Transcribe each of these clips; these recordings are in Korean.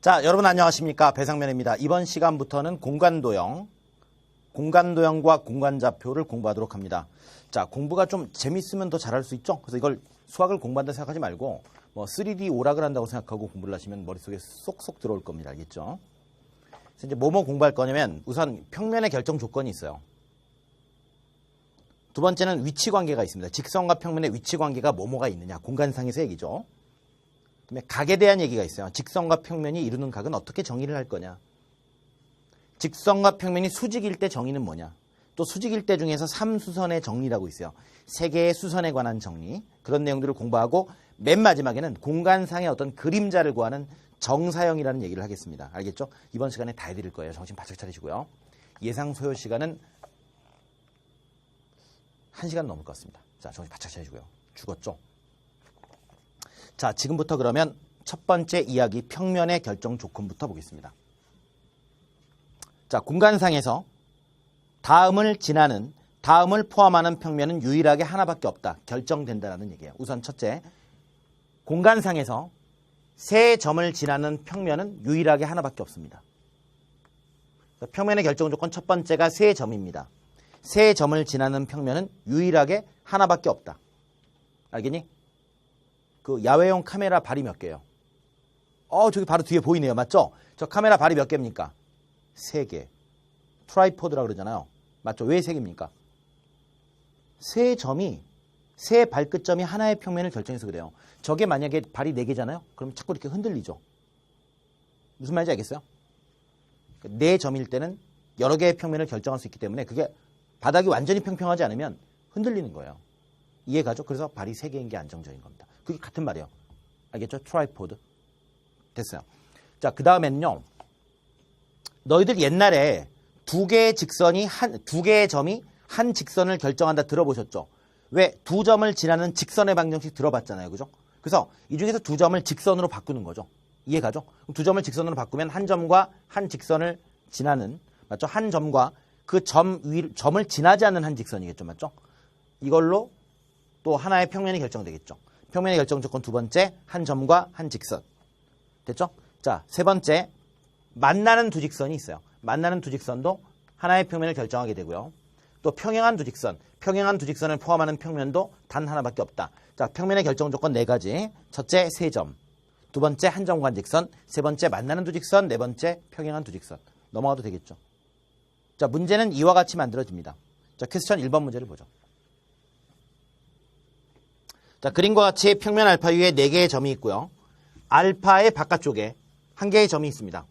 자, 여러분 안녕하십니까? 배상면입니다. 이번 시간부터는 공간도형과 공간좌표를 공부하도록 합니다. 자, 공부가 좀 재밌으면 더 잘할 수 있죠? 그래서 이걸 수학을 공부한다 생각하지 말고 3D 오락을 한다고 생각하고 공부를 하시면 머릿속에 쏙쏙 들어올 겁니다. 알겠죠? 그래서 이제 뭐뭐 공부할 거냐면 우선 평면의 결정 조건이 있어요. 두 번째는 위치 관계가 있습니다. 직선과 평면의 위치 관계가 뭐뭐가 있느냐. 공간상에서 얘기죠. 그다음에 각에 대한 얘기가 있어요. 직선과 평면이 이루는 각은 어떻게 정의를 할 거냐. 직선과 평면이 수직일 때 정의는 뭐냐. 또 수직일 때 중에서 3수선의 정리라고 있어요. 3개의 수선에 관한 정리. 그런 내용들을 공부하고 맨 마지막에는 공간상의 어떤 그림자를 구하는 정사형이라는 얘기를 하겠습니다. 알겠죠? 이번 시간에 다 해드릴 거예요. 정신 바짝 차리시고요. 예상 소요 시간은 1시간 넘을 것 같습니다. 자, 정신 바짝 차리시고요. 죽었죠? 자, 지금부터 그러면 첫 번째 이야기 평면의 결정 조건부터 보겠습니다. 자, 공간상에서 다음을 포함하는 평면은 유일하게 하나밖에 없다. 결정된다는 얘기예요. 우선 첫째, 공간상에서 세 점을 지나는 평면은 유일하게 하나밖에 없습니다. 평면의 결정 조건 첫 번째가 세 점입니다. 세 점을 지나는 평면은 유일하게 하나밖에 없다. 알겠니? 그 야외용 카메라 발이 몇 개예요? 저기 바로 뒤에 보이네요. 맞죠? 저 카메라 발이 몇 개입니까? 3개. 트라이포드라 그러잖아요. 맞죠? 왜 3개입니까? 세 발끝점이 하나의 평면을 결정해서 그래요. 저게 만약에 발이 4개잖아요? 그럼 자꾸 이렇게 흔들리죠. 무슨 말인지 알겠어요? 4점일 때는 여러 개의 평면을 결정할 수 있기 때문에 그게 바닥이 완전히 평평하지 않으면 흔들리는 거예요. 이해가죠? 그래서 발이 3개인 게 안정적인 겁니다. 그게 같은 말이에요. 알겠죠? 트라이포드. 됐어요. 자, 그 다음에는요. 너희들 옛날에 두 개의 점이 한 직선을 결정한다 들어보셨죠? 왜? 2점을 지나는 직선의 방정식 들어봤잖아요. 그죠? 그래서 이 중에서 2점을 직선으로 바꾸는 거죠. 이해가죠? 2점을 직선으로 바꾸면 한 점과 한 직선을 지나는, 맞죠? 한 점과 그 점을 지나지 않는 한 직선이겠죠. 맞죠? 이걸로 또 하나의 평면이 결정되겠죠. 평면의 결정 조건 두 번째, 한 점과 한 직선. 됐죠? 자, 세 번째, 만나는 두 직선이 있어요. 만나는 두 직선도 하나의 평면을 결정하게 되고요. 또 평행한 두 직선을 포함하는 평면도 단 하나밖에 없다. 자, 평면의 결정 조건 4가지. 첫째, 세 점. 두 번째, 한 점과 한 직선. 세 번째, 만나는 두 직선. 네 번째, 평행한 두 직선. 넘어가도 되겠죠. 자, 문제는 이와 같이 만들어집니다. 자, 퀘스천 1번 문제를 보죠. 자, 그림과 같이 평면 알파 위에 4개의 점이 있고요. 알파의 바깥쪽에 1개의 점이 있습니다.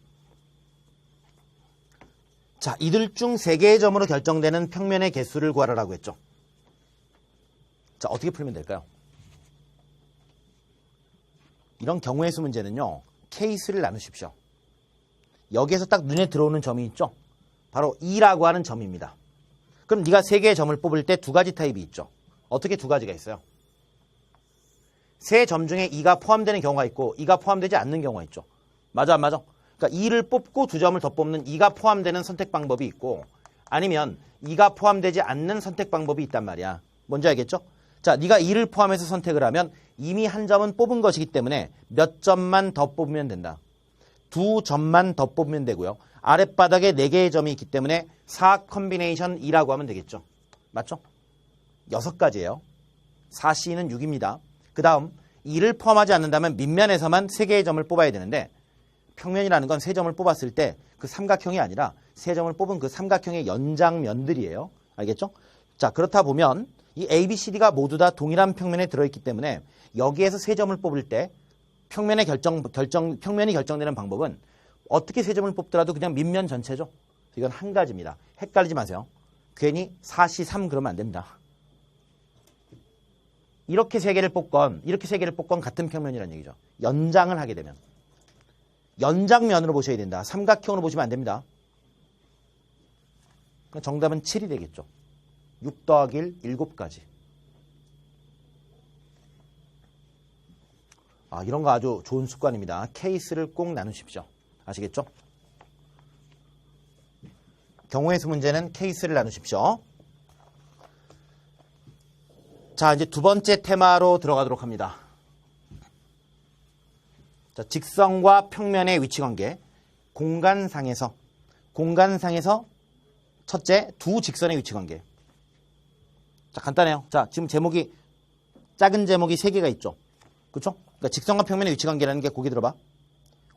자, 이들 중 3개의 점으로 결정되는 평면의 개수를 구하라고 했죠. 자, 어떻게 풀면 될까요? 이런 경우의 수 문제는요. 케이스를 나누십시오. 여기에서 딱 눈에 들어오는 점이 있죠. 바로 2라고 하는 점입니다. 그럼 네가 3개의 점을 뽑을 때 2가지 타입이 있죠. 어떻게 2가지가 있어요? 세 점 중에 2가 포함되는 경우가 있고 2가 포함되지 않는 경우가 있죠. 맞아 안 맞아? 그러니까 2를 뽑고 2점을 더 뽑는 2가 포함되는 선택 방법이 있고 아니면 2가 포함되지 않는 선택 방법이 있단 말이야. 뭔지 알겠죠? 자, 네가 2를 포함해서 선택을 하면 이미 한 점은 뽑은 것이기 때문에 몇 점만 더 뽑으면 된다. 2점만 더 뽑으면 되고요. 아랫바닥에 4개의 점이 있기 때문에 4 컨비네이션 2라고 하면 되겠죠. 맞죠? 6가지예요. 4C는 6입니다. 그 다음 2를 포함하지 않는다면 밑면에서만 3개의 점을 뽑아야 되는데 평면이라는 건 3점을 뽑았을 때 그 삼각형이 아니라 3점을 뽑은 그 삼각형의 연장면들이에요. 알겠죠? 자, 그렇다 보면 이 A, B, C, D가 모두 다 동일한 평면에 들어있기 때문에 여기에서 3점을 뽑을 때 평면이 결정되는 방법은 어떻게 3점을 뽑더라도 그냥 밑면 전체죠. 이건 한 가지입니다. 헷갈리지 마세요. 괜히 4C, 3 그러면 안 됩니다. 이렇게 3개를 뽑건 같은 평면이라는 얘기죠. 연장을 하게 되면. 연장면으로 보셔야 된다. 삼각형으로 보시면 안 됩니다. 정답은 7이 되겠죠. 6 더하기 1, 7가지. 이런 거 아주 좋은 습관입니다. 케이스를 꼭 나누십시오. 아시겠죠? 경우의 수 문제는 케이스를 나누십시오. 자, 이제 두 번째 테마로 들어가도록 합니다. 자, 직선과 평면의 위치 관계. 공간상에서 첫째, 두 직선의 위치 관계. 자, 간단해요. 자, 지금 제목이 작은 제목이 3개가 있죠. 그렇죠? 그러니까 직선과 평면의 위치 관계라는 게 고개 들어봐.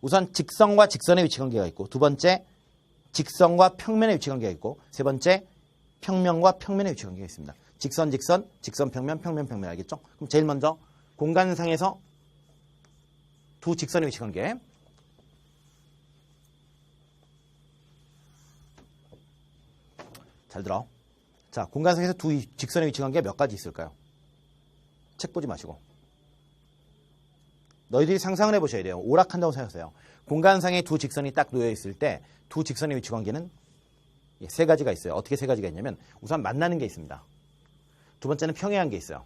우선 직선과 직선의 위치 관계가 있고, 두 번째 직선과 평면의 위치 관계가 있고, 세 번째 평면과 평면의 위치 관계가 있습니다. 직선, 평면, 평면 알겠죠? 그럼 제일 먼저 공간상에서 두 직선의 위치 관계. 잘 들어. 자, 공간상에서 두 직선의 위치 관계가 몇 가지 있을까요? 책 보지 마시고. 너희들이 상상을 해보셔야 돼요. 오락한다고 생각하세요. 공간상에 두 직선이 딱 놓여 있을 때 두 직선의 위치 관계는 3가지가 있어요. 어떻게 3가지가 있냐면 우선 만나는 게 있습니다. 두 번째는 평행한 게 있어요.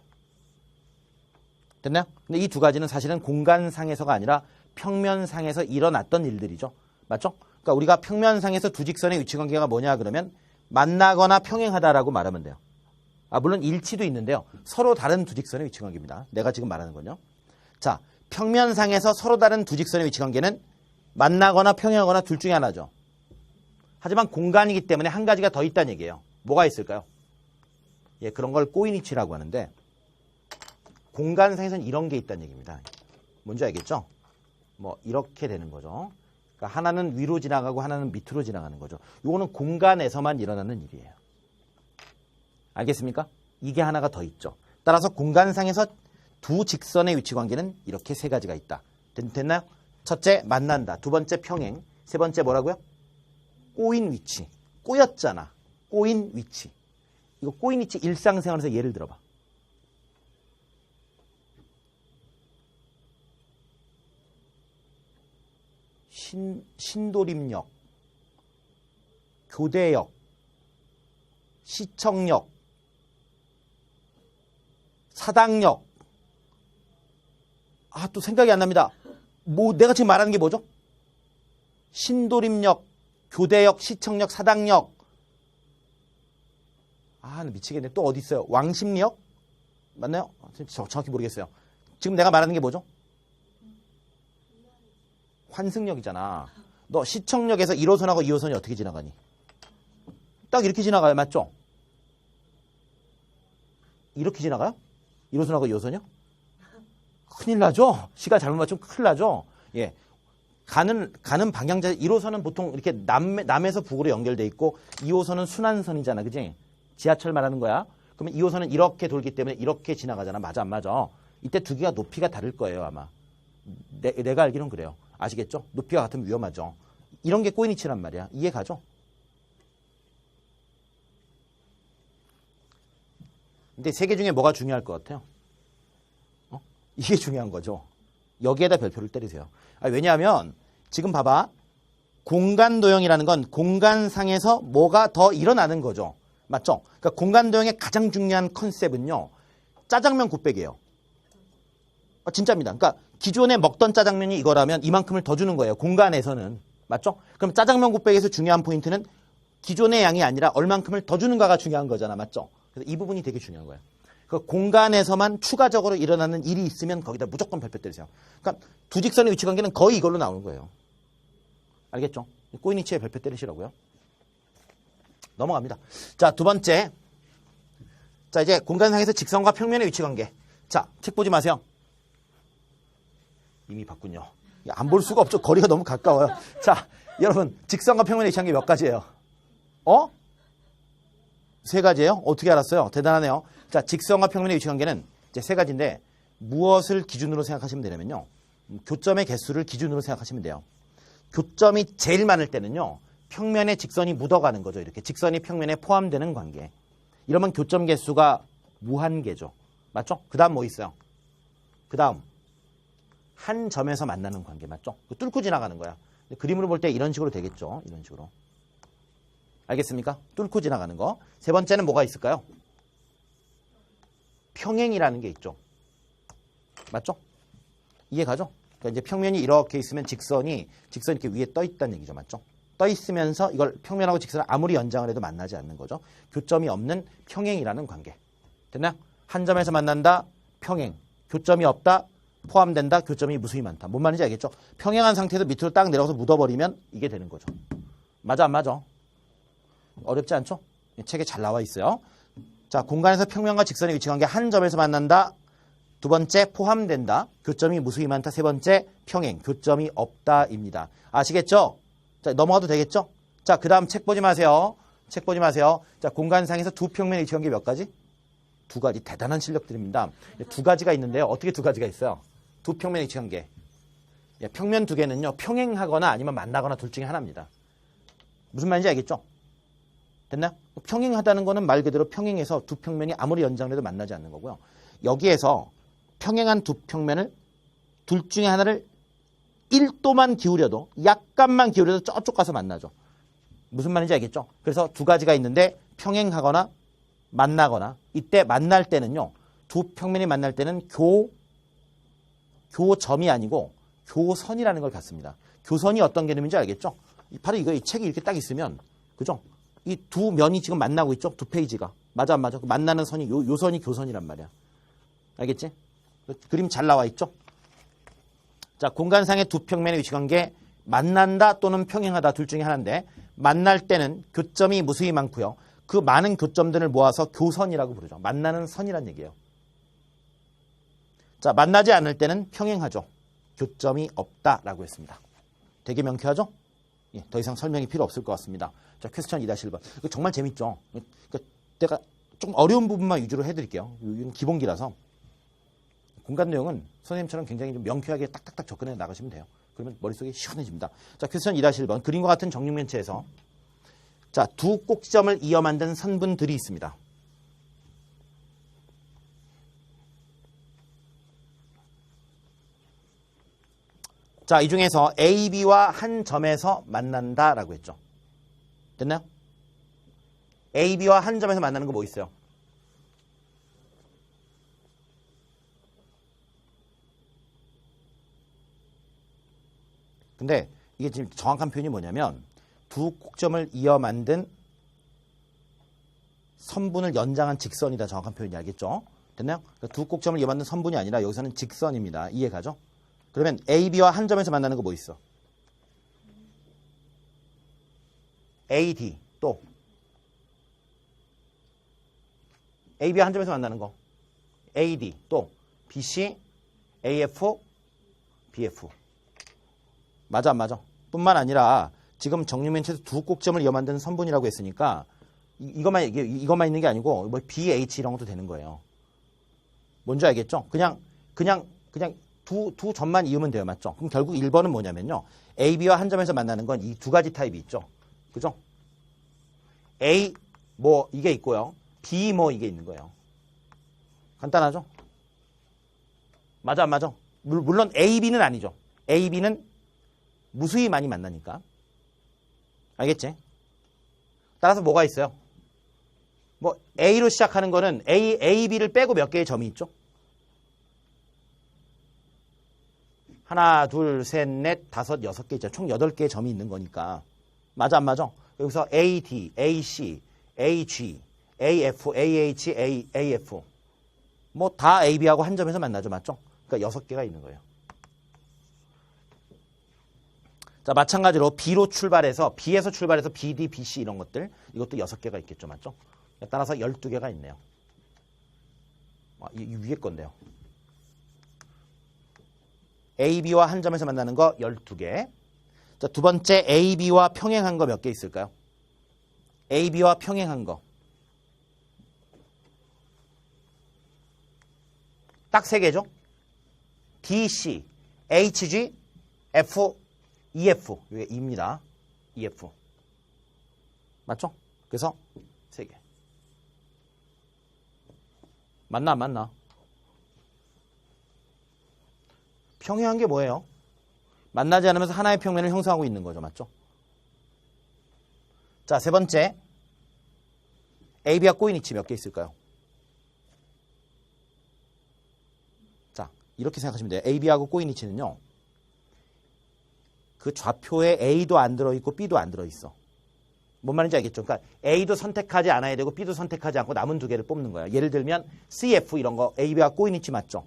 됐나요? 근데 이 2가지는 사실은 공간상에서가 아니라 평면상에서 일어났던 일들이죠. 맞죠? 그러니까 우리가 평면상에서 두 직선의 위치 관계가 뭐냐 그러면 만나거나 평행하다라고 말하면 돼요. 물론 일치도 있는데요. 서로 다른 두 직선의 위치 관계입니다. 내가 지금 말하는 건요. 자, 평면상에서 서로 다른 두 직선의 위치 관계는 만나거나 평행하거나 둘 중에 하나죠. 하지만 공간이기 때문에 한 가지가 더 있다는 얘기예요. 뭐가 있을까요? 예, 그런 걸 꼬인위치라고 하는데 공간상에서는 이런 게 있다는 얘기입니다. 뭔지 알겠죠? 뭐 이렇게 되는 거죠. 그러니까 하나는 위로 지나가고 하나는 밑으로 지나가는 거죠. 이거는 공간에서만 일어나는 일이에요. 알겠습니까? 이게 하나가 더 있죠. 따라서 공간상에서 두 직선의 위치 관계는 이렇게 3가지가 있다. 됐나요? 첫째, 만난다. 두 번째, 평행. 세 번째 뭐라고요? 꼬인 위치. 꼬였잖아. 꼬인 위치. 이거 꼬인 위치 일상생활에서 예를 들어봐. 신도림역, 교대역, 시청역, 사당역. 또 생각이 안 납니다. 내가 지금 말하는 게 뭐죠? 신도림역, 교대역, 시청역, 사당역. 나 미치겠네. 또 어디 있어요? 왕십리역? 맞나요? 정확히 모르겠어요. 지금 내가 말하는 게 뭐죠? 환승역이잖아. 너 시청역에서 1호선하고 2호선이 어떻게 지나가니? 딱 이렇게 지나가요. 맞죠? 이렇게 지나가요? 1호선하고 2호선이요? 큰일 나죠? 시간 잘못 맞추면 큰일 나죠? 예. 가는 방향자 1호선은 보통 이렇게 남에서 북으로 연결돼 있고 2호선은 순환선이잖아. 그지? 지하철 말하는 거야. 그러면 2호선은 이렇게 돌기 때문에 이렇게 지나가잖아. 맞아 안 맞아? 이때 두 개가 높이가 다를 거예요, 아마. 내가 알기로는 그래요. 아시겠죠? 높이가 같으면 위험하죠. 이런 게 꼬인위치란 말이야. 이해 가죠? 근데 3개 중에 뭐가 중요할 것 같아요? 이게 중요한 거죠. 여기에다 별표를 때리세요. 왜냐하면 지금 봐봐. 공간도형이라는 건 공간상에서 뭐가 더 일어나는 거죠. 맞죠? 그러니까 공간도형의 가장 중요한 컨셉은요. 짜장면 곱빼기예요. 진짜입니다. 그러니까 기존에 먹던 짜장면이 이거라면 이만큼을 더 주는 거예요. 공간에서는. 맞죠? 그럼 짜장면 곱빼기에서 중요한 포인트는 기존의 양이 아니라 얼만큼을 더 주는가가 중요한 거잖아. 맞죠? 그래서 이 부분이 되게 중요한 거예요. 그 공간에서만 추가적으로 일어나는 일이 있으면 거기다 무조건 별표 때리세요. 그러니까 두 직선의 위치 관계는 거의 이걸로 나오는 거예요. 알겠죠? 꼬인 위치에 별표 때리시라고요. 넘어갑니다. 자, 두 번째. 자, 이제 공간상에서 직선과 평면의 위치 관계. 자, 책 보지 마세요. 이미 봤군요. 안 볼 수가 없죠. 거리가 너무 가까워요. 자, 여러분, 직선과 평면의 위치 관계 몇 가지예요? 3가지예요? 어떻게 알았어요? 대단하네요. 자, 직선과 평면의 위치 관계는 이제 3가지인데 무엇을 기준으로 생각하시면 되냐면요. 교점의 개수를 기준으로 생각하시면 돼요. 교점이 제일 많을 때는요. 평면에 직선이 묻어가는 거죠. 이렇게 직선이 평면에 포함되는 관계. 이러면 교점 개수가 무한계죠. 맞죠? 그 다음 뭐 있어요? 그 다음 한 점에서 만나는 관계. 맞죠? 뚫고 지나가는 거야. 그림으로 볼 때 이런 식으로 되겠죠. 이런 식으로. 알겠습니까? 뚫고 지나가는 거. 세 번째는 뭐가 있을까요? 평행이라는 게 있죠. 맞죠? 이해 가죠? 그러니까 이제 평면이 이렇게 있으면 직선이 이렇게 위에 떠 있다는 얘기죠. 맞죠? 떠 있으면서 이걸 평면하고 직선을 아무리 연장을 해도 만나지 않는 거죠. 교점이 없는 평행이라는 관계. 됐나요? 한 점에서 만난다. 평행. 교점이 없다. 포함된다. 교점이 무수히 많다. 뭔 말인지 알겠죠? 평행한 상태에서 밑으로 딱 내려가서 묻어버리면 이게 되는 거죠. 맞아 안 맞아? 어렵지 않죠? 책에 잘 나와 있어요. 자, 공간에서 평면과 직선의 위치관계 한 점에서 만난다. 두 번째, 포함된다. 교점이 무수히 많다. 세 번째, 평행. 교점이 없다입니다. 아시겠죠? 자, 넘어가도 되겠죠? 자, 그 다음 책 보지 마세요. 책 보지 마세요. 자, 공간상에서 두 평면의 위치관계 몇 가지? 두 가지. 대단한 실력들입니다. 두 가지가 있는데요. 어떻게 두 가지가 있어요? 두 평면의 위치관계. 평면 두 개는요, 평행하거나 아니면 만나거나 둘 중에 하나입니다. 무슨 말인지 알겠죠? 됐나요? 평행하다는 거는 말 그대로 평행해서 두 평면이 아무리 연장돼도 만나지 않는 거고요. 여기에서 평행한 두 평면을 둘 중에 하나를 1도만 기울여도 약간만 기울여도 저쪽 가서 만나죠. 무슨 말인지 알겠죠? 그래서 두 가지가 있는데 평행하거나 만나거나 이때 만날 때는요. 두 평면이 만날 때는 교점이 아니고 교선이라는 걸 갖습니다. 교선이 어떤 개념인지 알겠죠? 바로 이거 이 책이 이렇게 딱 있으면 그죠? 이 두 면이 지금 만나고 있죠? 두 페이지가. 맞아 안 맞아? 만나는 선이 요 선이 교선이란 말이야. 알겠지? 그림 잘 나와 있죠? 자, 공간상의 두 평면의 위치관계 만난다 또는 평행하다 둘 중에 하나인데 만날 때는 교점이 무수히 많고요. 그 많은 교점들을 모아서 교선이라고 부르죠. 만나는 선이란 얘기예요. 자, 만나지 않을 때는 평행하죠. 교점이 없다라고 했습니다. 되게 명쾌하죠? 예, 더 이상 설명이 필요 없을 것 같습니다. 자, 퀘스천 2-1번. 이거 정말 재밌죠? 그러니까 제가 좀 어려운 부분만 위주로 해드릴게요. 이건 기본기라서. 공간 내용은 선생님처럼 굉장히 좀 명쾌하게 딱딱딱 접근해 나가시면 돼요. 그러면 머릿속이 시원해집니다. 자, 퀘스천 2-1번. 그림과 같은 정육면체에서 자, 두 꼭지점을 이어 만든 선분들이 있습니다. 자, 이 중에서 A, B와 한 점에서 만난다라고 했죠. 됐나요? A, B와 한 점에서 만나는 거 뭐 있어요? 근데 이게 지금 정확한 표현이 뭐냐면 두 꼭점을 이어 만든 선분을 연장한 직선이다. 정확한 표현이 알겠죠? 됐나요? 그러니까 두 꼭점을 이어 만든 선분이 아니라 여기서는 직선입니다. 이해가죠? 그러면 A, B와 한 점에서 만나는 거 뭐 있어? A, D 또 A, B와 한 점에서 만나는 거 A, D 또 B, C, A, F, B, F 맞아 안 맞아? 뿐만 아니라 지금 정육면체에서 두 꼭점을 이어 만드는 선분이라고 했으니까 이것만 있는 게 아니고 뭐 B, H 이런 것도 되는 거예요. 뭔지 알겠죠? 그냥 두 점만 이으면 돼요. 맞죠? 그럼 결국 1번은 뭐냐면요. A, B와 한 점에서 만나는 건 이 두 가지 타입이 있죠. 그죠? A 뭐 이게 있고요. B 뭐 이게 있는 거예요. 간단하죠? 맞아 안 맞아? 물론 A, B는 아니죠. A, B는 무수히 많이 만나니까. 알겠지? 따라서 뭐가 있어요? 뭐 A로 시작하는 거는 A, B를 빼고 몇 개의 점이 있죠? 하나, 둘, 셋, 넷, 다섯, 여섯 개 있죠. 총 8개의 점이 있는 거니까. 맞아 안 맞아? 여기서 A, D, A, C, A, G, A, F, A, H, A, F 뭐 다 A, B하고 한 점에서 만나죠. 맞죠? 그러니까 6개가 있는 거예요. 자, 마찬가지로 B로 출발해서 B에서 출발해서 B, D, B, C 이런 것들 이것도 6개가 있겠죠. 맞죠? 따라서 12개가 있네요. 이 위에 건데요. A, B와 한 점에서 만나는 거 12개. 자, 두 번째 A, B와 평행한 거 몇 개 있을까요? A, B와 평행한 거. 딱 3개죠? D, C, H, G, F, EF. 이게 E입니다. EF. 맞죠? 그래서 3개. 맞나 안 맞나? 평행한 게 뭐예요? 만나지 않으면서 하나의 평면을 형성하고 있는 거죠. 맞죠? 자, 세 번째. AB와 꼬인 위치 몇 개 있을까요? 자, 이렇게 생각하시면 돼요. AB하고 꼬인 위치는요. 그 좌표에 A도 안 들어있고 B도 안 들어있어. 뭔 말인지 알겠죠? 그러니까 A도 선택하지 않아야 되고 B도 선택하지 않고 남은 두 개를 뽑는 거야. 예를 들면 CF 이런 거 AB와 꼬인 위치 맞죠?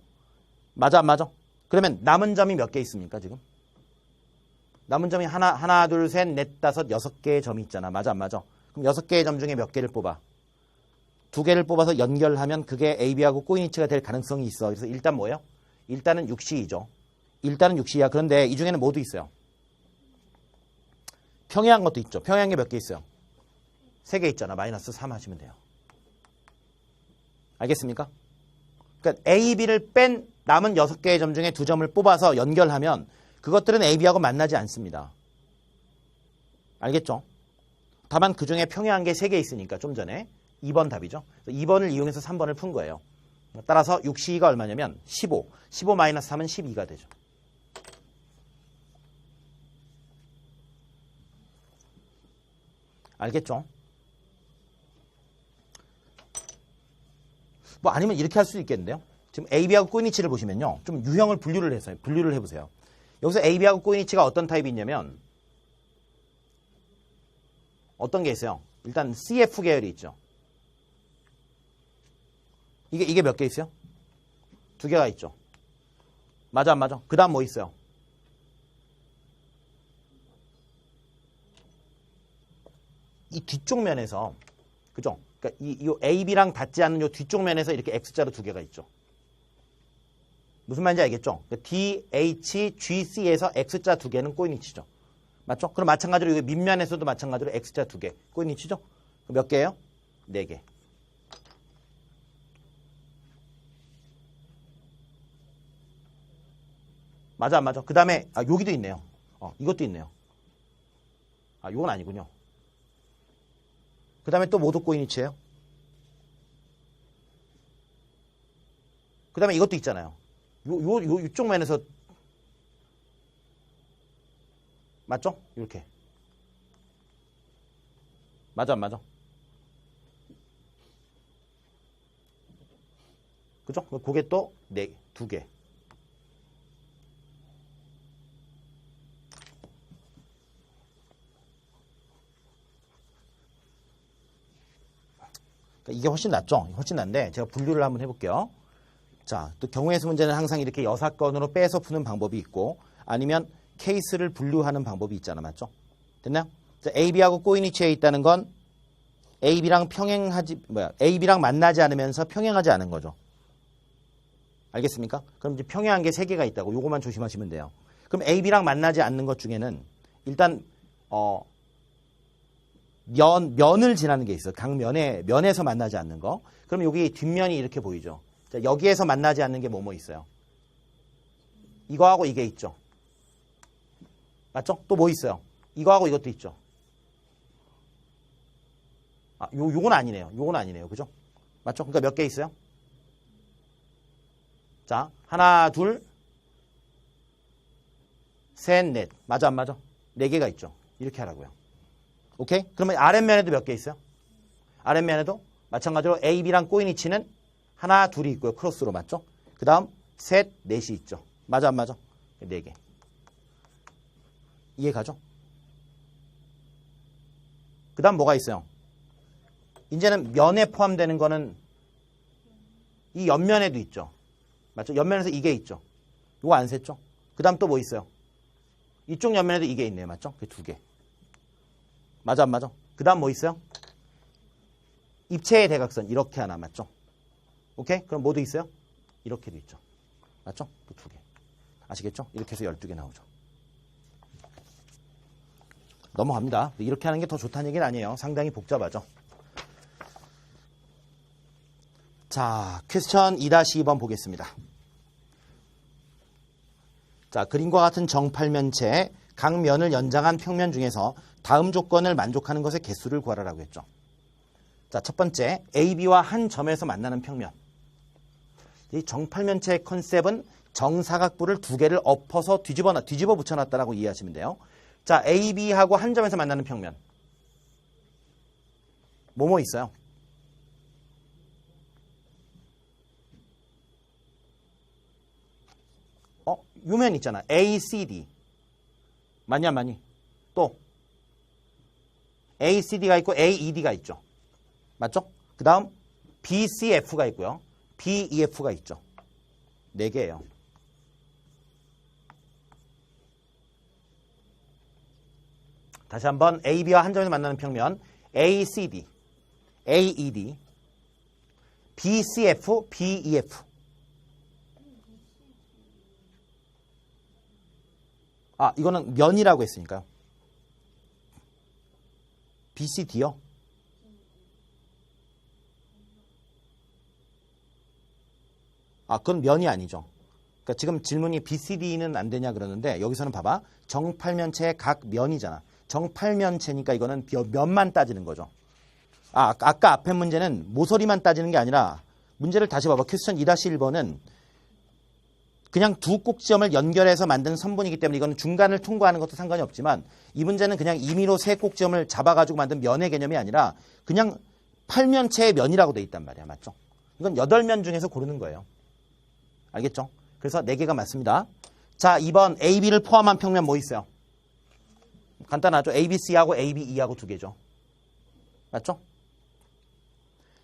맞아 안 맞아? 그러면 남은 점이 몇 개 있습니까, 지금? 남은 점이 하나, 둘, 셋, 넷, 다섯, 6개의 점이 있잖아. 맞아, 안 맞아? 그럼 6개의 점 중에 몇 개를 뽑아? 2개를 뽑아서 연결하면 그게 AB하고 꼬이니치가 될 가능성이 있어. 그래서 일단 뭐예요? 일단은 6C이죠. 일단은 6C야. 그런데 이 중에는 뭐도 있어요? 평행한 것도 있죠. 평행한 게 몇 개 있어요? 3개 있잖아. 마이너스 3 하시면 돼요. 알겠습니까? 그러니까 A, B를 뺀 남은 6개의 점 중에 2점을 뽑아서 연결하면 그것들은 A, B하고 만나지 않습니다. 알겠죠? 다만 그 중에 평행한 게 3개 있으니까 좀 전에 2번 답이죠. 2번을 이용해서 3번을 푼 거예요. 따라서 6C가 얼마냐면 15. 15 마이너스 3은 12가 되죠. 알겠죠? 뭐 아니면 이렇게 할 수도 있겠는데요. 지금 AB하고 꼬이니치를 보시면요. 좀 유형을 분류를 해보세요. 여기서 AB하고 꼬이니치가 어떤 타입이 있냐면 어떤 게 있어요? 일단 CF 계열이 있죠. 이게 몇 개 있어요? 2개가 있죠. 맞아, 안 맞아? 그 다음 뭐 있어요? 이 뒤쪽 면에서, 그죠? 그러니까 이 AB랑 닿지 않는 이 뒤쪽 면에서 이렇게 X자로 2개가 있죠. 무슨 말인지 알겠죠? 그러니까 DHGC에서 X자 2개는 꼬이니치죠. 맞죠? 그럼 마찬가지로 이 밑면에서도 마찬가지로 X자 2개 꼬이니치죠? 몇 개예요? 4개. 맞아, 안 맞아? 그 다음에 여기도 있네요. 이것도 있네요. 요건 아니군요. 그 다음에 또 모두 꼬이니치예요. 그 다음에 이것도 있잖아요. 이쪽 면에서 맞죠? 이렇게. 맞아, 안 맞아? 그죠? 그게 또 2개. 이게 훨씬 낫죠? 훨씬 난데 제가 분류를 한번 해볼게요. 자, 또 경우의 수 문제는 항상 이렇게 여사건으로 빼서 푸는 방법이 있고 아니면 케이스를 분류하는 방법이 있잖아. 맞죠? 됐나요? 자, AB하고 꼬이니치에 있다는 건 AB랑 AB랑 만나지 않으면서 평행하지 않은 거죠. 알겠습니까? 그럼 이제 평행한 게 3개가 있다고 요거만 조심하시면 돼요. 그럼 AB랑 만나지 않는 것 중에는 일단 면을 지나는 게 있어요. 면에서 만나지 않는 거. 그럼 여기 뒷면이 이렇게 보이죠. 자, 여기에서 만나지 않는 게 뭐 있어요? 이거하고 이게 있죠. 맞죠? 또 뭐 있어요? 이거하고 이것도 있죠. 요건 아니네요. 요건 아니네요. 그죠? 맞죠? 그러니까 몇 개 있어요? 자, 하나, 둘, 셋, 넷. 맞아, 안 맞아? 4개가 있죠. 이렇게 하라고요. 오케이? 그러면 아랫면에도 몇 개 있어요? 아랫면에도 마찬가지로 AB랑 꼬이니치는 하나, 둘이 있고요. 크로스로 맞죠? 그 다음 셋, 넷이 있죠. 맞아, 안 맞아? 4개. 이해 가죠? 그 다음 뭐가 있어요? 이제는 면에 포함되는 거는 이 옆면에도 있죠. 맞죠? 옆면에서 이게 있죠. 이거 안 셌죠? 그 다음 또 뭐 있어요? 이쪽 옆면에도 이게 있네요. 맞죠? 그 2개. 맞아, 안 맞아? 그 다음 뭐 있어요? 입체의 대각선 이렇게 하나. 맞죠? 오케이? 그럼 뭐도 있어요? 이렇게도 있죠. 맞죠? 또 2개. 아시겠죠? 이렇게 해서 12개 나오죠. 넘어갑니다. 이렇게 하는 게 더 좋다는 얘기는 아니에요. 상당히 복잡하죠. 자, 퀘스천 2-2번 보겠습니다. 자, 그림과 같은 정팔면체의 각 면을 연장한 평면 중에서 다음 조건을 만족하는 것의 개수를 구하라고 했죠. 자, 첫 번째, AB와 한 점에서 만나는 평면. 이 정팔면체의 컨셉은 정사각부를 2개를 엎어서 뒤집어 붙여놨다라고 이해하시면 돼요. 자, AB하고 한 점에서 만나는 평면. 뭐뭐 있어요? 요 면 있잖아. ACD. 맞냐, 맞니? 또 ACD가 있고 AED가 있죠. 맞죠? 그 다음 BCF가 있고요. BEF가 있죠. 4개예요. 다시 한번 AB와 한 점에서 만나는 평면 ACD, AED, BCF, BEF. 아, 이거는 면이라고 했으니까요. BCD요? 아, 그건 면이 아니죠. 그러니까 지금 질문이 BCD는 안 되냐 그러는데 여기서는 봐봐. 정팔면체의 각 면이잖아. 정팔면체니까 이거는 면만 따지는 거죠. 아, 아까 앞에 문제는 모서리만 따지는 게 아니라 문제를 다시 봐봐. 퀘스천 2-1번은 그냥 두 꼭지점을 연결해서 만든 선분이기 때문에 이거는 중간을 통과하는 것도 상관이 없지만 이 문제는 그냥 임의로 세 꼭지점을 잡아가지고 만든 면의 개념이 아니라 그냥 팔면체의 면이라고 돼 있단 말이야. 맞죠? 이건 8면 중에서 고르는 거예요. 알겠죠? 그래서 4개가 맞습니다. 자, 2번 AB를 포함한 평면 뭐 있어요? 간단하죠? ABC하고 ABE하고 2개죠. 맞죠?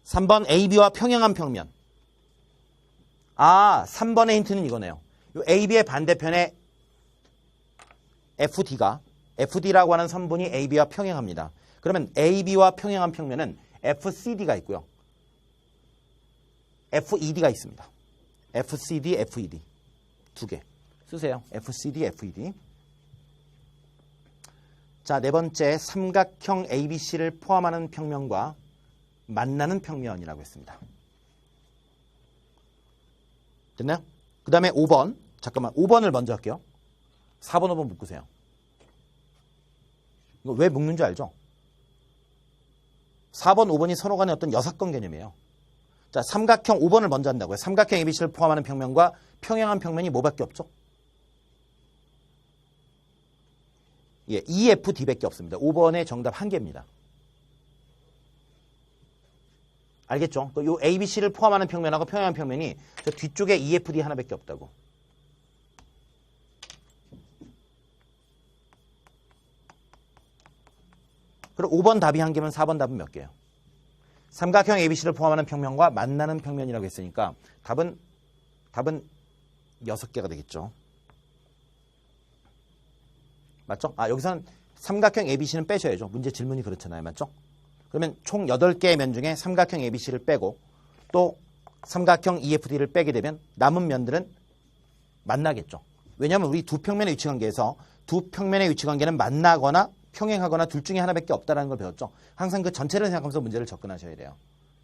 3번 AB와 평행한 평면. 아, 3번의 힌트는 이거네요. 요 AB의 반대편에 FD라고 하는 선분이 AB와 평행합니다. 그러면 AB와 평행한 평면은 FCD가 있고요. FED가 있습니다. FCD, FED. 2개. 쓰세요. FCD, FED. 자, 4번째 삼각형 ABC를 포함하는 평면과 만나는 평면이라고 했습니다. 됐나요? 그 다음에 5번. 잠깐만, 5번을 먼저 할게요. 4번, 5번 묶으세요. 이거 왜 묶는 줄 알죠? 4번, 5번이 서로 간의 어떤 여사건 개념이에요. 자, 삼각형 5번을 먼저 한다고요. 삼각형 ABC를 포함하는 평면과 평행한 평면이 뭐밖에 없죠? 예, EFD밖에 없습니다. 5번의 정답 1개입니다. 알겠죠? 요 ABC를 포함하는 평면하고 평행한 평면이 저 뒤쪽에 EFD 하나밖에 없다고. 그럼 5번 답이 1개면 4번 답은 몇 개예요? 삼각형 ABC를 포함하는 평면과 만나는 평면이라고 했으니까 답은 6개가 되겠죠. 맞죠? 아, 여기서는 삼각형 ABC는 빼셔야죠. 문제 질문이 그렇잖아요. 맞죠? 그러면 총 8개의 면 중에 삼각형 ABC를 빼고 또 삼각형 EFD를 빼게 되면 남은 면들은 만나겠죠. 왜냐하면 우리 두 평면의 위치관계에서 두 평면의 위치관계는 만나거나 평행하거나 둘 중에 하나밖에 없다는 걸 배웠죠. 항상 그 전체를 생각하면서 문제를 접근하셔야 돼요.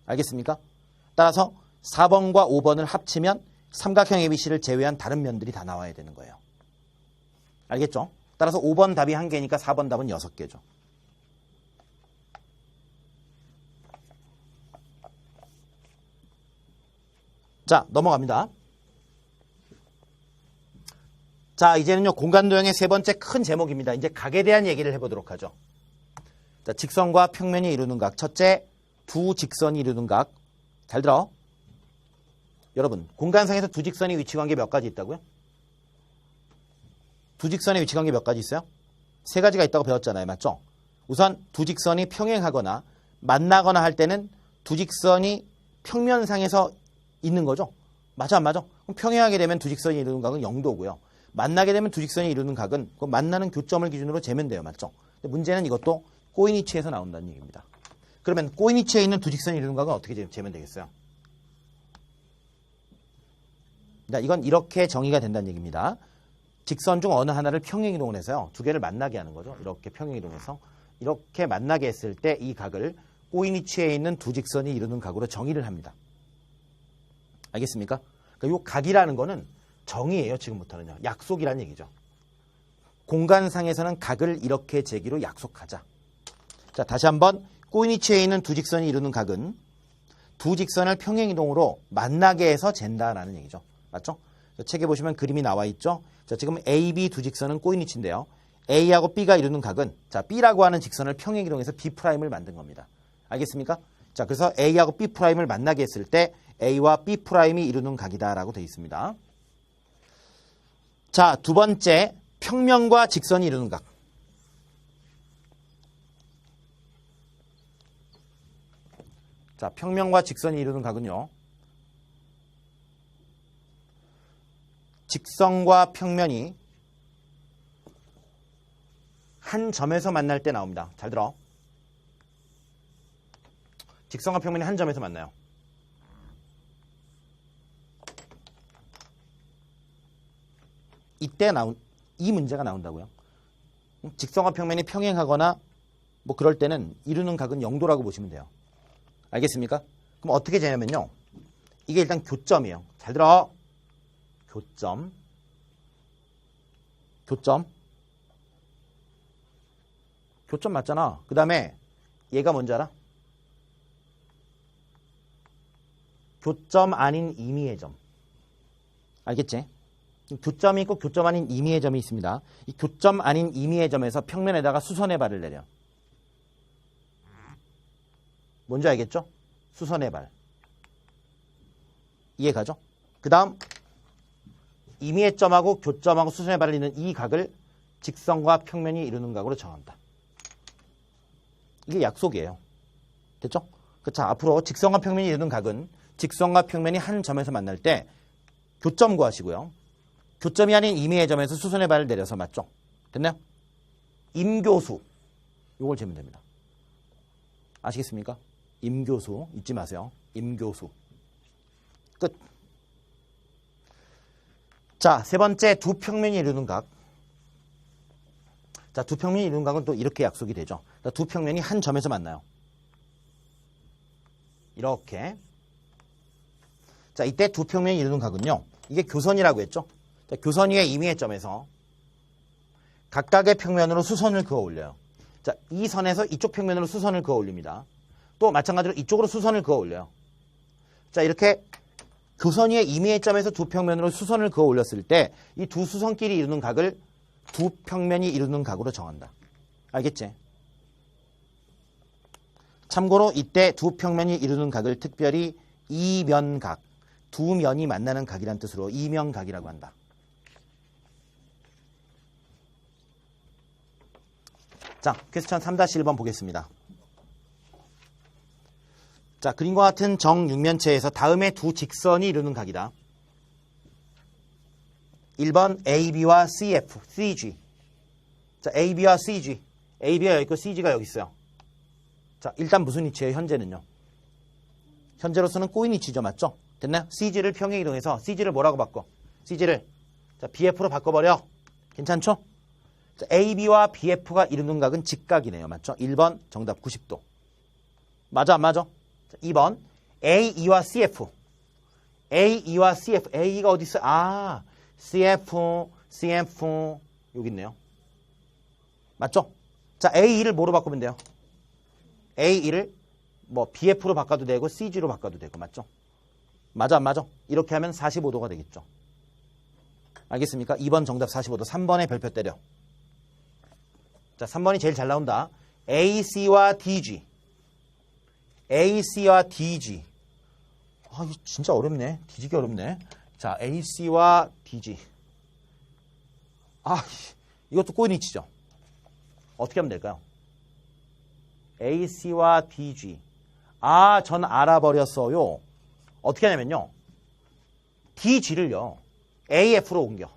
알겠습니까? 따라서 4번과 5번을 합치면 삼각형 ABC를 제외한 다른 면들이 다 나와야 되는 거예요. 알겠죠? 따라서 5번 답이 1개니까 4번 답은 6개죠. 자, 넘어갑니다. 자, 이제는요, 공간도형의 3번째 큰 제목입니다. 이제 각에 대한 얘기를 해보도록 하죠. 자, 직선과 평면이 이루는 각. 첫째, 두 직선이 이루는 각. 잘 들어. 여러분, 공간상에서 두 직선의 위치관계 몇 가지 있다고요? 두 직선의 위치관계 몇 가지 있어요? 3가지가 있다고 배웠잖아요. 맞죠? 우선 두 직선이 평행하거나 만나거나 할 때는 두 직선이 평면상에서 있는 거죠. 맞아, 안 맞아? 그럼 평행하게 되면 두 직선이 이루는 각은 0도고요. 만나게 되면 두 직선이 이루는 각은 그 만나는 교점을 기준으로 재면 돼요. 맞죠? 근데 문제는 이것도 꼬인위치에서 나온다는 얘기입니다. 그러면 꼬인위치에 있는 두 직선이 이루는 각은 어떻게 재면 되겠어요? 자, 이건 이렇게 정의가 된다는 얘기입니다. 직선 중 어느 하나를 평행이동을 해서요. 2개를 만나게 하는 거죠. 이렇게 평행이동해서 이렇게 만나게 했을 때 이 각을 꼬인위치에 있는 두 직선이 이루는 각으로 정의를 합니다. 알겠습니까? 그러니까 이 각이라는 거는 정의예요. 지금부터는요. 약속이라는 얘기죠. 공간상에서는 각을 이렇게 재기로 약속하자. 자, 다시 한번 꼬인위치에 있는 두 직선이 이루는 각은 두 직선을 평행이동으로 만나게 해서 잰다라는 얘기죠. 맞죠? 책에 보시면 그림이 나와 있죠. 자, 지금 A, B 두 직선은 꼬인위치인데요. A하고 B가 이루는 각은 자, B라고 하는 직선을 평행이동해서 B'을 만든 겁니다. 알겠습니까? 자, 그래서 A하고 B'을 만나게 했을 때 A와 B'이 이루는 각이다라고 되어 있습니다. 자, 두 번째, 평면과 직선이 이루는 각. 자, 평면과 직선이 이루는 각은요. 직선과 평면이 한 점에서 만날 때 나옵니다. 잘 들어. 직선과 평면이 한 점에서 만나요. 이때 이 문제가 나온다고요. 직선과 평면이 평행하거나 뭐 그럴 때는 이루는 각은 0도라고 보시면 돼요. 알겠습니까? 그럼 어떻게 되냐면요. 이게 일단 교점이에요. 잘 들어. 교점. 교점 맞잖아. 그 다음에 얘가 뭔지 알아? 교점 아닌 임의의 점. 알겠지? 교점이 있고 교점 아닌 임의의 점이 있습니다. 이 교점 아닌 임의의 점에서 평면에다가 수선의 발을 내려. 뭔지 알겠죠? 수선의 발. 이해가죠? 그 다음 임의의 점하고 교점하고 수선의 발을 잇는 이 각을 직선과 평면이 이루는 각으로 정한다. 이게 약속이에요. 됐죠? 자, 앞으로 직선과 평면이 이루는 각은 직선과 평면이 한 점에서 만날 때 교점 구하시고요. 교점이 아닌 임의의 점에서 수선의 발을 내려서 맞죠? 됐나요? 임교수. 요걸 재면 됩니다. 아시겠습니까? 임교수. 잊지 마세요. 임교수. 끝. 자, 세 번째 두 평면이 이루는 각. 자, 두 평면이 이루는 각은 또 이렇게 약속이 되죠. 두 평면이 한 점에서 만나요. 이렇게. 자, 이때 두 평면이 이루는 각은요. 이게 교선이라고 했죠. 자, 교선 위의 임의의 점에서 각각의 평면으로 수선을 그어 올려요. 자, 이 선에서 이쪽 평면으로 수선을 그어 올립니다. 또 마찬가지로 이쪽으로 수선을 그어 올려요. 자, 이렇게 교선 위의 임의의 점에서 두 평면으로 수선을 그어 올렸을 때 이 두 수선끼리 이루는 각을 두 평면이 이루는 각으로 정한다. 알겠지? 참고로 이때 두 평면이 이루는 각을 특별히 이면각, 두 면이 만나는 각이란 뜻으로 이면각이라고 한다. 자, 퀘스천 3-1번 보겠습니다. 자, 그림과 같은 정육면체에서 다음의 두 직선이 이루는 각이다. 1번 AB와 CF, CG. 자, AB와 CG. AB가 여기 있고 CG가 여기 있어요. 자, 일단 무슨 위치예요? 현재는요. 현재로서는 꼬인 위치죠. 맞죠? 됐나요? CG를 평행 이동해서 CG를 뭐라고 바꿔? CG를 자, BF로 바꿔버려. 괜찮죠? 자, AB와 BF가 이루는 각은 직각이네요. 맞죠? 1번 정답 90도. 맞아 안 맞아? 자, 2번 AE와 CF. AE와 CF. AE가 어디 있어요? 아, CF 여기 있네요. 맞죠? 자, AE를 뭐로 바꾸면 돼요? AE를 뭐 BF로 바꿔도 되고 CG로 바꿔도 되고. 맞죠? 맞아 안 맞아? 이렇게 하면 45도가 되겠죠. 알겠습니까? 2번 정답 45도. 3번에 별표 때려. 자, 3번이 제일 잘 나온다. AC와 DG. AC와 DG. 아, 이거 진짜 어렵네. 뒤지기 어렵네. 자, AC와 DG. 아, 이것도 꼬인 위치죠. 어떻게 하면 될까요? AC와 DG. 아, 전 알아버렸어요. 어떻게 하냐면요. DG를요. AF로 옮겨.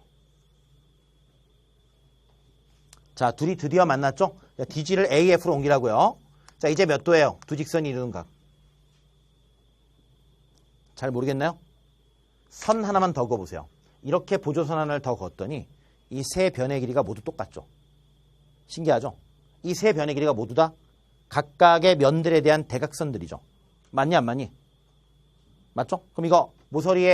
자, 둘이 드디어 만났죠? 자, DG를 AF로 옮기라고요. 자, 이제 몇 도예요? 두 직선이 이루는 각. 잘 모르겠나요? 선 하나만 더 그어보세요. 이렇게 보조선 하나를 더 그었더니 이 세 변의 길이가 모두 똑같죠? 신기하죠? 이 세 변의 길이가 모두 다 각각의 면들에 대한 대각선들이죠. 맞니 안 맞니? 맞죠? 그럼 이거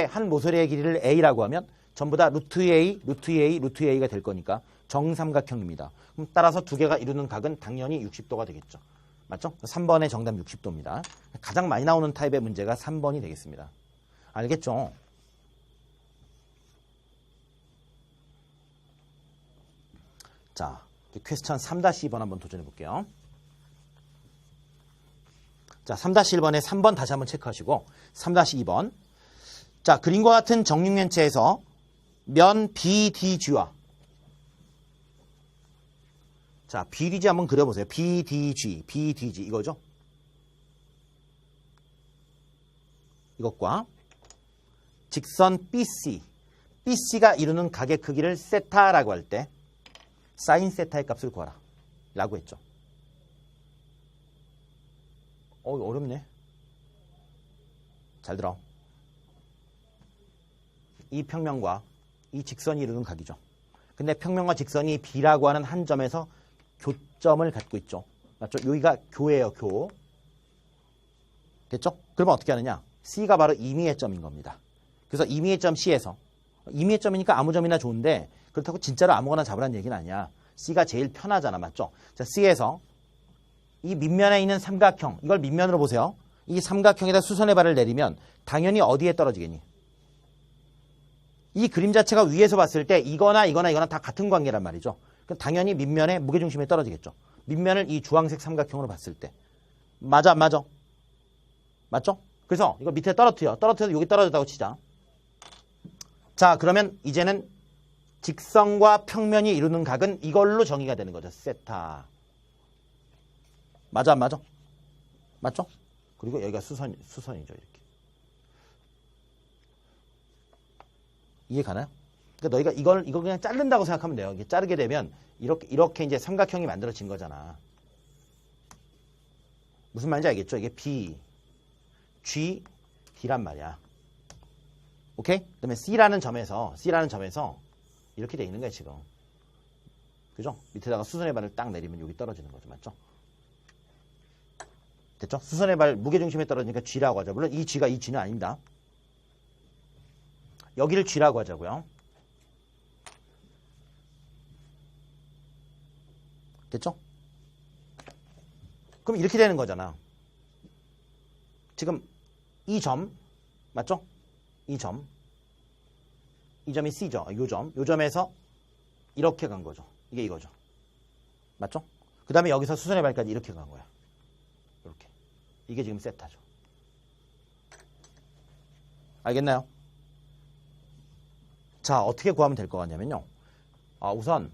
한 모서리의 길이를 A라고 하면 전부 다 루트 A, 루트 A, 루트 A가 될 거니까 정삼각형입니다. 그럼 따라서 두 개가 이루는 각은 당연히 60도가 되겠죠. 맞죠? 3번의 정답 60도입니다. 가장 많이 나오는 타입의 문제가 3번이 되겠습니다. 알겠죠? 자, 퀘스천 3-2번 한번 도전해 볼게요. 자, 3-1번에 3번 다시 한번 체크하시고 3-2번. 자, 그림과 같은 정육면체에서 면 BDG와 자, BDG 한번 그려보세요. BDG 이거죠? 이것과 직선 BC가 이루는 각의 크기를 세타라고 할 때 사인 세타의 값을 구하라. 라고 했죠. 어렵네. 잘 들어. 이 평면과 이 직선이 이루는 각이죠. 근데 평면과 직선이 B라고 하는 한 점에서 교점을 갖고 있죠. 맞죠? 여기가 교예요, 교. 됐죠? 그러면 어떻게 하느냐? C가 바로 임의의 점인 겁니다. 그래서 임의의 점 C에서, 임의의 점이니까 아무 점이나 좋은데 그렇다고 진짜로 아무거나 잡으라는 얘기는 아니야. C가 제일 편하잖아. 맞죠? 자, C에서 이 밑면에 있는 삼각형, 이걸 밑면으로 보세요. 이 삼각형에다 수선의 발을 내리면 당연히 어디에 떨어지겠니? 이 그림 자체가 위에서 봤을 때 이거나 다 같은 관계란 말이죠. 그럼 당연히 밑면에 무게중심에 떨어지겠죠. 밑면을 이 주황색 삼각형으로 봤을 때. 맞아, 안 맞아? 맞죠? 그래서 이거 밑에 떨어뜨려서 여기 떨어졌다고 치자. 자, 그러면 이제는 직선과 평면이 이루는 각은 이걸로 정의가 되는 거죠. 세타. 맞아, 안 맞아? 맞죠? 그리고 여기가 수선이죠. 이렇게. 이해 가나요? 그러니까 너희가 이걸 그냥 자른다고 생각하면 돼요. 이게 자르게 되면 이렇게 이제 삼각형이 만들어진 거잖아. 무슨 말인지 알겠죠? 이게 B, G, D란 말이야. 오케이? 그다음에 C라는 점에서 이렇게 돼 있는 거야, 지금. 그죠? 밑에다가 수선의 발을 딱 내리면 여기 떨어지는 거죠. 맞죠? 됐죠? 수선의 발 무게중심에 떨어지니까 G라고 하죠. 물론 이 G가 이 G는 아닙니다. 여기를 G라고 하자고요. 됐죠? 그럼 이렇게 되는 거잖아. 지금 이 점, 맞죠? 이 점이 C죠. 요 점에서 이렇게 간 거죠. 이게 이거죠. 맞죠? 그 다음에 여기서 수선의 발까지 이렇게 간 거야. 이렇게. 이게 지금 세타죠. 알겠나요? 자, 어떻게 구하면 될 것 같냐면요. 우선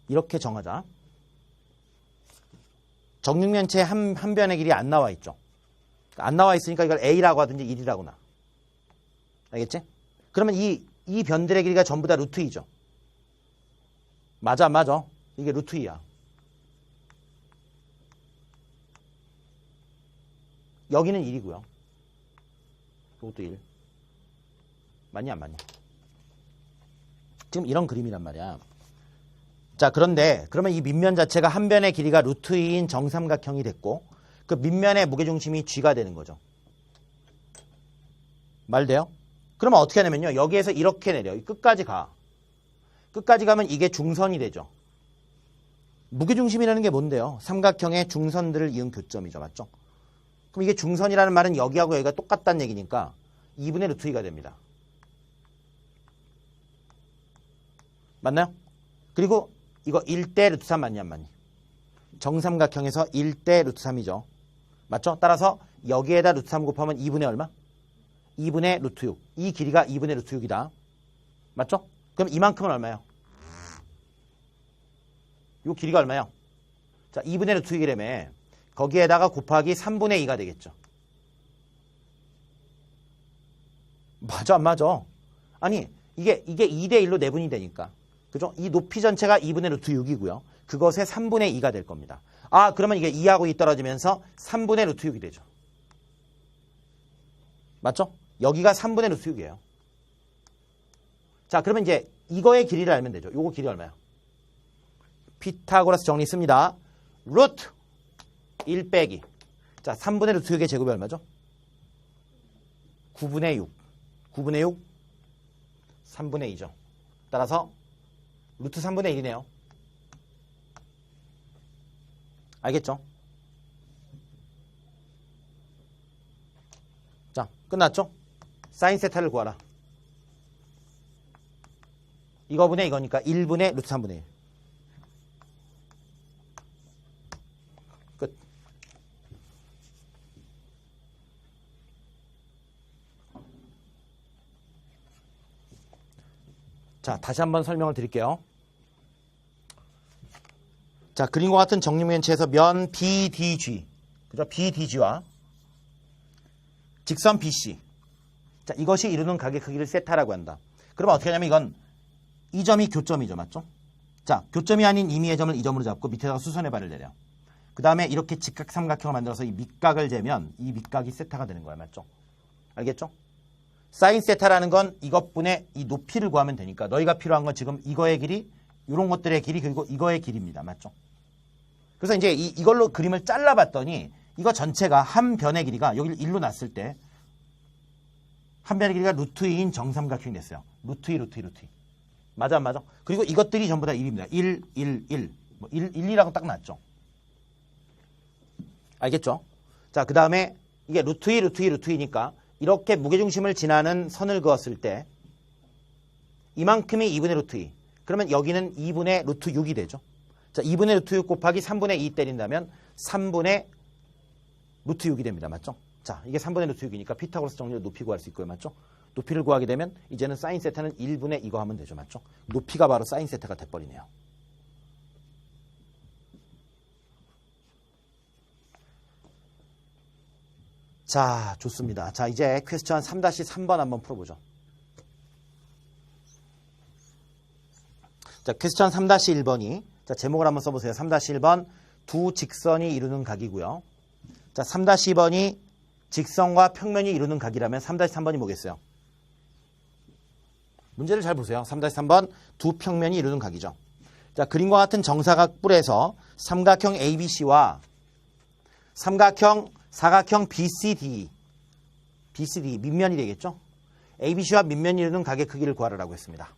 이렇게 정하자. 정육면체 한 변의 길이 안 나와 있죠. 안 나와 있으니까 이걸 A라고 하든지 1이라고 나. 알겠지? 그러면 이 변들의 길이가 전부 다 루트 2죠. 맞아, 맞아. 이게 루트 2야. 여기는 1이고요. 이것도 1. 맞냐, 안 맞냐? 지금 이런 그림이란 말이야. 자, 그런데 그러면 이 밑면 자체가 한 변의 길이가 루트 2인 정삼각형이 됐고 그 밑면의 무게중심이 G가 되는 거죠. 말 돼요? 그러면 어떻게 하냐면요. 여기에서 이렇게 내려. 끝까지 가. 끝까지 가면 이게 중선이 되죠. 무게중심이라는 게 뭔데요? 삼각형의 중선들을 이은 교점이죠. 맞죠? 그럼 이게 중선이라는 말은 여기하고 여기가 똑같다는 얘기니까 2분의 루트 2가 됩니다. 맞나요? 그리고 이거 1대 루트 3 맞냐 안 맞니? 정삼각형에서 1대 루트 3이죠. 맞죠? 따라서 여기에다 루트 3 곱하면 2분의 얼마? 2분의 루트 6. 이 길이가 2분의 루트 6이다. 맞죠? 그럼 이만큼은 얼마예요? 이 길이가 얼마예요? 자, 2분의 루트 6이라며 거기에다가 곱하기 3분의 2가 되겠죠. 맞아 안 맞아? 아니 이게 2대 1로 내분이 되니까. 그죠? 이 높이 전체가 2분의 루트 6이고요. 그것의 3분의 2가 될 겁니다. 그러면 이게 2하고 2 떨어지면서 3분의 루트 6이 되죠. 맞죠? 여기가 3분의 루트 6이에요. 자, 그러면 이제 이거의 길이를 알면 되죠. 요거 길이 얼마야? 피타고라스 정리 씁니다. 루트 1 빼기. 자, 3분의 루트 6의 제곱이 얼마죠? 9분의 6. 9분의 6, 3분의 2죠. 따라서 루트 3분의 1이네요. 알겠죠? 자, 끝났죠? 사인 세타를 구하라. 이거분의 이거니까 1분의 루트 3분의 1. 끝. 자, 다시 한번 설명을 드릴게요. 자, 그림과 같은 정육면체에서 면 BDG, 그죠? BDG와 직선 BC. 자, 이것이 이루는 각의 크기를 세타라고 한다. 그러면 어떻게 하냐면 이건 이 점이 교점이죠. 맞죠? 자, 교점이 아닌 임의의 점을 이 점으로 잡고 밑에다가 수선의 발을 내려. 그 다음에 이렇게 직각 삼각형을 만들어서 이 밑각을 재면 이 밑각이 세타가 되는 거야. 맞죠? 알겠죠? 사인 세타라는 건 이것분의 이 높이를 구하면 되니까 너희가 필요한 건 지금 이거의 길이, 이런 것들의 길이, 그리고 이거의 길입니다. 맞죠? 그래서 이제 이걸로 그림을 잘라봤더니 이거 전체가 한 변의 길이가 여기를 1로 놨을 때 한 변의 길이가 루트 2인 정삼각형이 됐어요. 루트 2, 루트 2, 루트 2. 맞아, 안 맞아? 그리고 이것들이 전부 다 1입니다. 1, 1, 1. 뭐 1, 1이라고 딱 놨죠. 알겠죠? 자, 그 다음에 이게 루트 2, 루트 2, 루트 2니까 이렇게 무게중심을 지나는 선을 그었을 때 이만큼이 2분의 루트 2. 그러면 여기는 2분의 루트 6이 되죠. 자, 2분의 루트 6 곱하기 3분의 2 때린다면 3분의 루트 6이 됩니다. 맞죠? 자, 이게 3분의 루트 6이니까 피타고라스 정리로 높이 구할 수 있고요. 맞죠? 높이를 구하게 되면 이제는 사인 세타는 1분의 이거 하면 되죠. 맞죠? 높이가 바로 사인 세타가 돼버리네요. 자, 좋습니다. 자, 이제 퀘스천 3-3번 한번 풀어보죠. 자, 퀘스천 3-1번이 자, 제목을 한번 써보세요. 3-1번 두 직선이 이루는 각이고요. 자, 3-2번이 직선과 평면이 이루는 각이라면 3-3번이 뭐겠어요? 문제를 잘 보세요. 3-3번 두 평면이 이루는 각이죠. 자, 그림과 같은 정사각 뿔에서 삼각형 ABC와 사각형 BCD 밑면이 되겠죠? ABC와 밑면이 이루는 각의 크기를 구하라고 했습니다.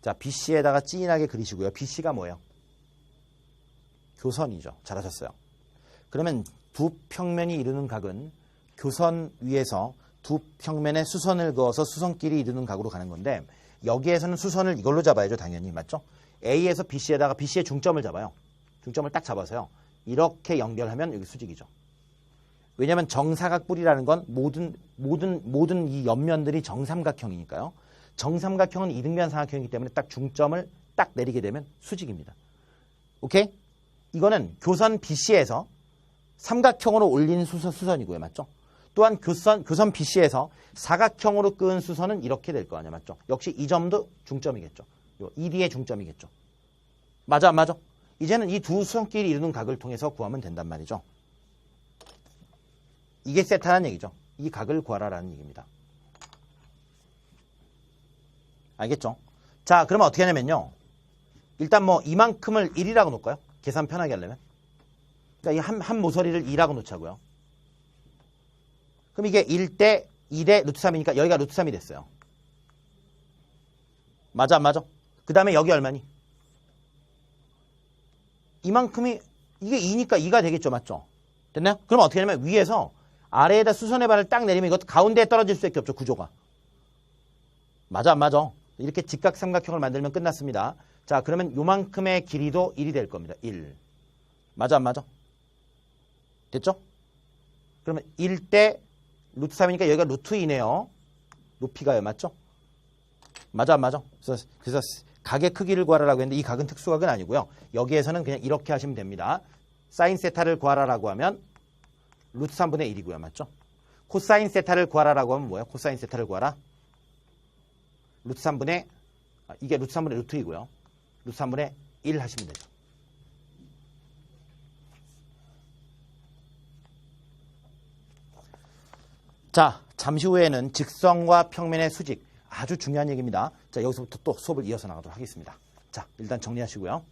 자, BC에다가 진하게 그리시고요. BC가 뭐예요? 교선이죠. 잘하셨어요. 그러면 두 평면이 이루는 각은 교선 위에서 두 평면에 수선을 그어서 수선끼리 이루는 각으로 가는 건데 여기에서는 수선을 이걸로 잡아야죠. 당연히. 맞죠? A에서 BC에다가 BC의 중점을 잡아요. 중점을 딱 잡아서요. 이렇게 연결하면 여기 수직이죠. 왜냐하면 정사각뿔이라는 건 모든 이 옆면들이 정삼각형이니까요. 정삼각형은 이등변 삼각형이기 때문에 딱 중점을 딱 내리게 되면 수직입니다. 오케이? 이거는 교선 BC에서 삼각형으로 올린 수선이고요. 맞죠? 또한 교선 BC에서 사각형으로 끄은 수선은 이렇게 될 거 아니야. 맞죠? 역시 이 점도 중점이겠죠. 요 ED의 중점이겠죠. 맞아, 안 맞아? 이제는 이 두 수선끼리 이루는 각을 통해서 구하면 된단 말이죠. 이게 세타라는 얘기죠. 이 각을 구하라라는 얘기입니다. 알겠죠? 자, 그러면 어떻게 하냐면요. 일단 뭐 이만큼을 1이라고 놓을까요? 계산 편하게 하려면. 그러니까 이 한 모서리를 2라고 놓자고요. 그럼 이게 1대 2대 루트 3이니까 여기가 루트 3이 됐어요. 맞아, 안 맞아? 그 다음에 여기 얼마니? 이만큼이 이게 2니까 2가 되겠죠. 맞죠? 됐나요? 그럼 어떻게 하냐면 위에서 아래에다 수선의 발을 딱 내리면 이것도 가운데에 떨어질 수밖에 없죠. 구조가. 맞아, 안 맞아? 이렇게 직각삼각형을 만들면 끝났습니다. 자, 그러면 요만큼의 길이도 1이 될 겁니다. 1. 맞아, 안 맞아? 됐죠? 그러면 1대 루트 3이니까 여기가 루트 2네요. 높이가요. 맞죠? 맞아, 안 맞아? 그래서 각의 크기를 구하라고 했는데 이 각은 특수각은 아니고요. 여기에서는 그냥 이렇게 하시면 됩니다. 사인 세타를 구하라고 하면 루트 3분의 1이고요. 맞죠? 코사인 세타를 구하라고 하면 뭐예요? 코사인 세타를 구하라. 루트 3분의 이게 루트 3분의 루트 2고요. 루트 3분의 1 하시면 되죠. 자, 잠시 후에는 직선과 평면의 수직. 아주 중요한 얘기입니다. 자, 여기서부터 또 수업을 이어서 나가도록 하겠습니다. 자, 일단 정리하시고요.